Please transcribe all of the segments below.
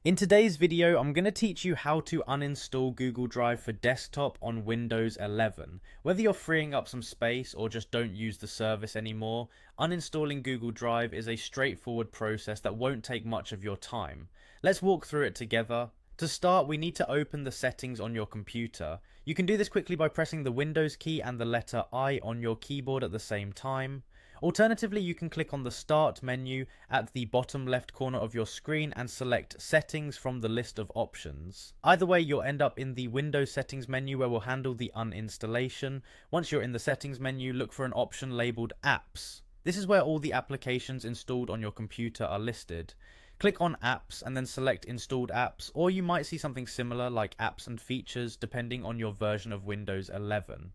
In today's video, I'm going to teach you how to uninstall Google Drive for desktop on Windows 11. Whether you're freeing up some space or just don't use the service anymore, uninstalling Google Drive is a straightforward process that won't take much of your time. Let's walk through it together. To start, we need to open the settings on your computer. You can do this quickly by pressing the Windows key and the letter I on your keyboard at the same time. Alternatively, you can click on the Start menu at the bottom left corner of your screen and select Settings from the list of options. Either way, you'll end up in the Windows Settings menu where we'll handle the uninstallation. Once you're in the Settings menu, look for an option labelled Apps. This is where all the applications installed on your computer are listed. Click on Apps and then select Installed Apps, or you might see something similar like Apps and Features depending on your version of Windows 11.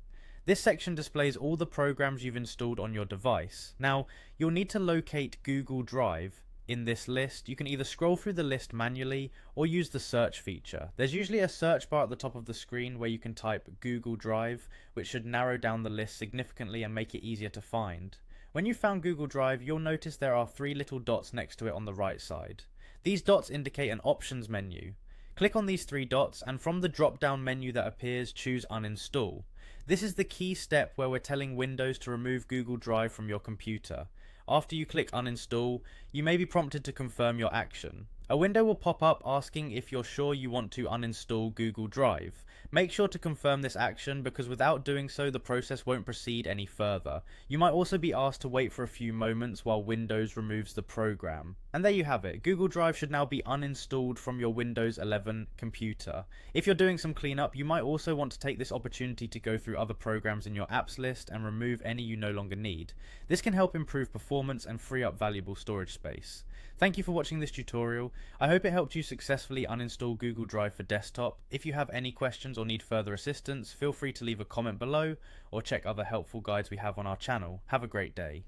This section displays all the programs you've installed on your device. Now, you'll need to locate Google Drive in this list. You can either scroll through the list manually or use the search feature. There's usually a search bar at the top of the screen where you can type Google Drive, which should narrow down the list significantly and make it easier to find. When you've found Google Drive, you'll notice there are three little dots next to it on the right side. These dots indicate an options menu. Click on these three dots and from the drop-down menu that appears, choose Uninstall. This is the key step where we're telling Windows to remove Google Drive from your computer. After you click Uninstall, you may be prompted to confirm your action. A window will pop up asking if you're sure you want to uninstall Google Drive. Make sure to confirm this action because without doing so the process won't proceed any further. You might also be asked to wait for a few moments while Windows removes the program. And there you have it, Google Drive should now be uninstalled from your Windows 11 computer. If you're doing some cleanup, you might also want to take this opportunity to go through other programs in your apps list and remove any you no longer need. This can help improve performance and free up valuable storage space. Thank you for watching this tutorial. I hope it helped you successfully uninstall Google Drive for desktop. If you have any questions or need further assistance, feel free to leave a comment below or check other helpful guides we have on our channel. Have a great day.